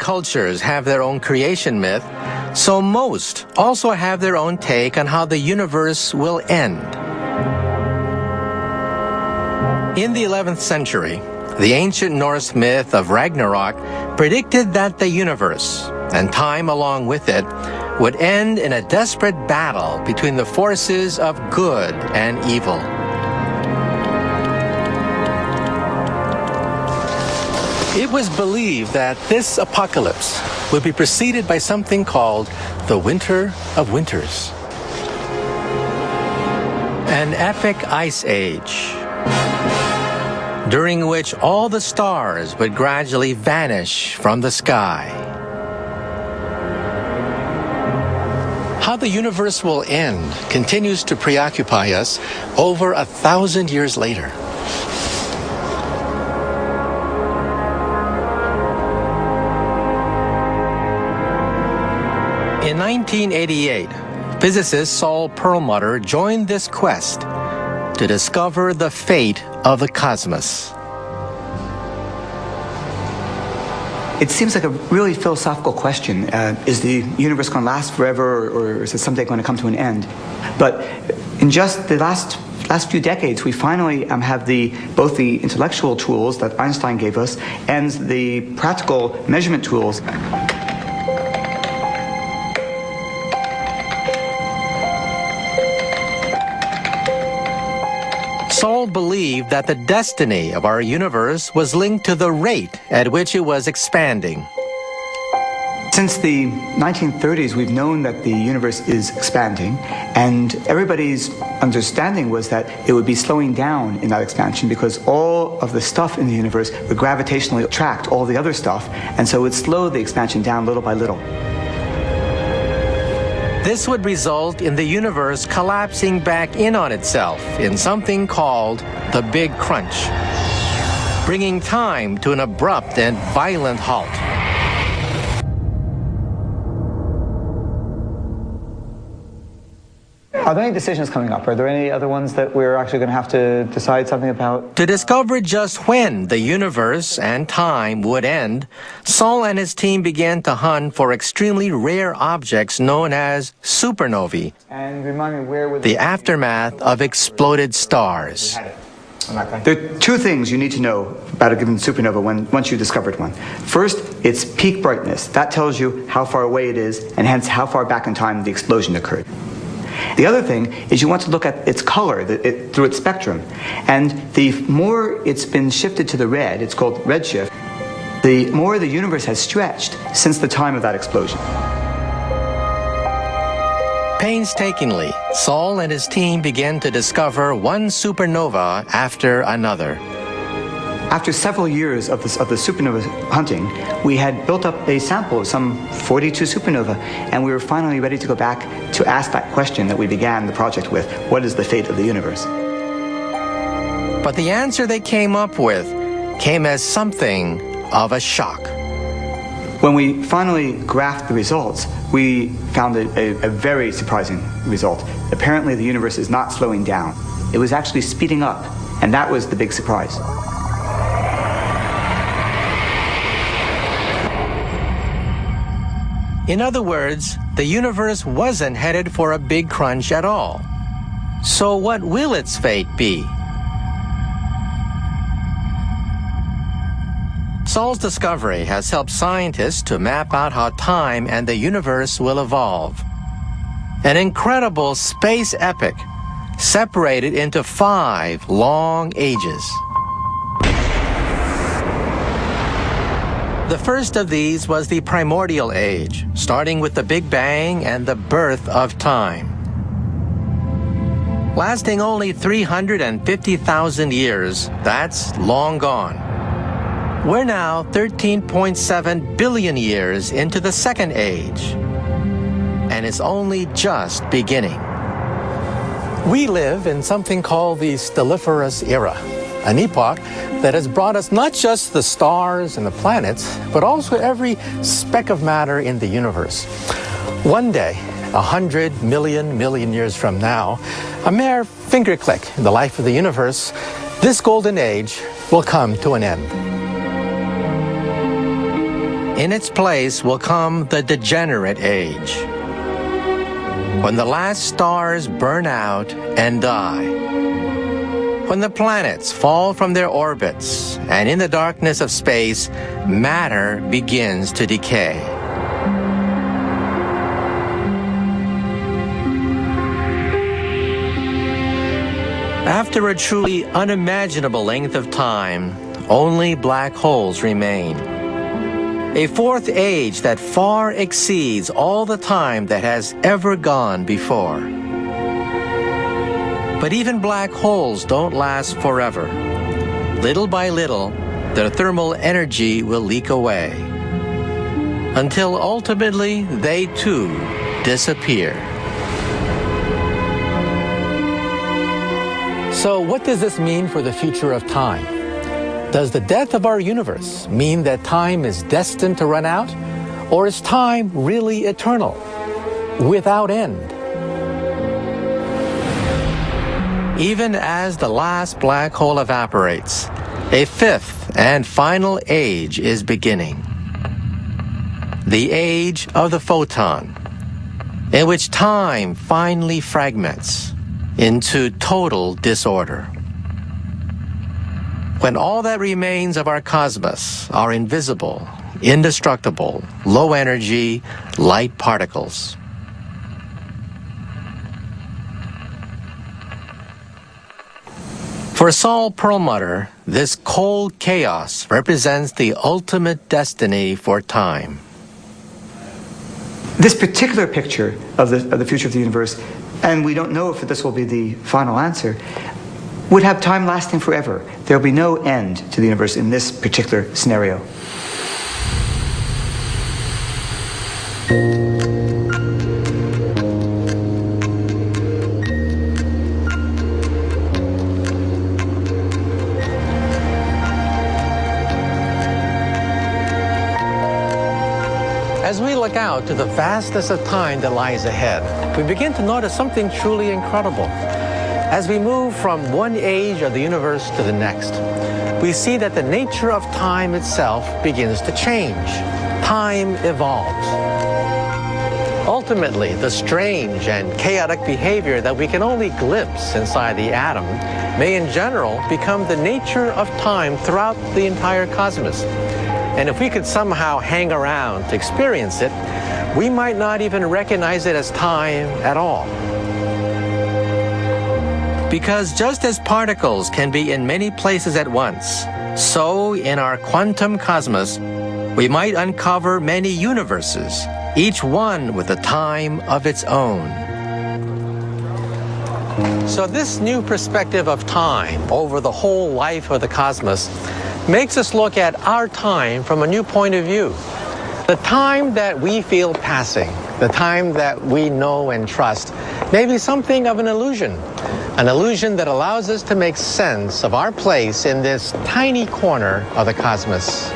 cultures have their own creation myth, so most also have their own take on how the universe will end. In the 11th century, the ancient Norse myth of Ragnarok predicted that the universe, and time along with it, would end in a desperate battle between the forces of good and evil. It was believed that this apocalypse would be preceded by something called the Winter of Winters, an epic ice age, during which all the stars would gradually vanish from the sky. How the universe will end continues to preoccupy us over 1,000 years later. In 1988, physicist Saul Perlmutter joined this quest to discover the fate of the cosmos. It seems like a really philosophical question. Is the universe going to last forever, or is it someday going to come to an end? But in just the last few decades, we finally have both the intellectual tools that Einstein gave us and the practical measurement tools. Saul believed that the destiny of our universe was linked to the rate at which it was expanding. Since the 1930s, we've known that the universe is expanding, and everybody's understanding was that it would be slowing down in that expansion because all of the stuff in the universe would gravitationally attract all the other stuff, and so it would slow the expansion down little by little. This would result in the universe collapsing back in on itself in something called the Big Crunch, bringing time to an abrupt and violent halt. Are there any decisions coming up? Are there any other ones that we're actually going to have to decide something about? To discover just when the universe and time would end, Saul and his team began to hunt for extremely rare objects known as supernovae, And remind me, where would the aftermath of exploded stars. There are two things you need to know about a given supernova once you discovered one. First, its peak brightness. That tells you how far away it is, and hence how far back in time the explosion occurred. The other thing is you want to look at its color through its spectrum. And the more it's been shifted to the red, it's called redshift, the more the universe has stretched since the time of that explosion. Painstakingly, Saul and his team began to discover one supernova after another. After several years of the supernova hunting, we had built up a sample of some 42 supernova, and we were finally ready to go back to ask that question that we began the project with: what is the fate of the universe? But the answer they came up with came as something of a shock. When we finally graphed the results, we found a very surprising result. Apparently, the universe is not slowing down. It was actually speeding up, and that was the big surprise. In other words, the universe wasn't headed for a big crunch at all. So what will its fate be? Saul's discovery has helped scientists to map out how time and the universe will evolve. An incredible space epic separated into 5 long ages. The first of these was the primordial age, starting with the Big Bang and the birth of time. Lasting only 350,000 years, that's long gone. We're now 13.7 billion years into the second age, and it's only just beginning. We live in something called the Stelliferous Era, an epoch that has brought us not just the stars and the planets, but also every speck of matter in the universe. One day, 100 million years from now, a mere finger click in the life of the universe, this golden age will come to an end. in its place will come the degenerate age, when the last stars burn out and die, when the planets fall from their orbits, and in the darkness of space, matter begins to decay. After a truly unimaginable length of time, only black holes remain. A fourth age that far exceeds all the time that has ever gone before. But even black holes don't last forever. Little by little, their thermal energy will leak away, until ultimately they too disappear. So what does this mean for the future of time? Does the death of our universe mean that time is destined to run out? Or is time really eternal, without end? Even as the last black hole evaporates, a fifth and final age is beginning. The age of the photon, in which time finally fragments into total disorder. When all that remains of our cosmos are invisible, indestructible, low-energy, light particles. For Saul Perlmutter, this cold chaos represents the ultimate destiny for time. This particular picture of the future of the universe, and we don't know if this will be the final answer, would have time lasting forever. There will be no end to the universe in this particular scenario. As we look out to the vastness of time that lies ahead, we begin to notice something truly incredible. As we move from one age of the universe to the next, we see that the nature of time itself begins to change. Time evolves. Ultimately, the strange and chaotic behavior that we can only glimpse inside the atom may in general become the nature of time throughout the entire cosmos. And if we could somehow hang around to experience it, we might not even recognize it as time at all. Because just as particles can be in many places at once, so in our quantum cosmos, we might uncover many universes, each one with a time of its own. So this new perspective of time over the whole life of the cosmos makes us look at our time from a new point of view. The time that we feel passing, the time that we know and trust, may be something of an illusion that allows us to make sense of our place in this tiny corner of the cosmos.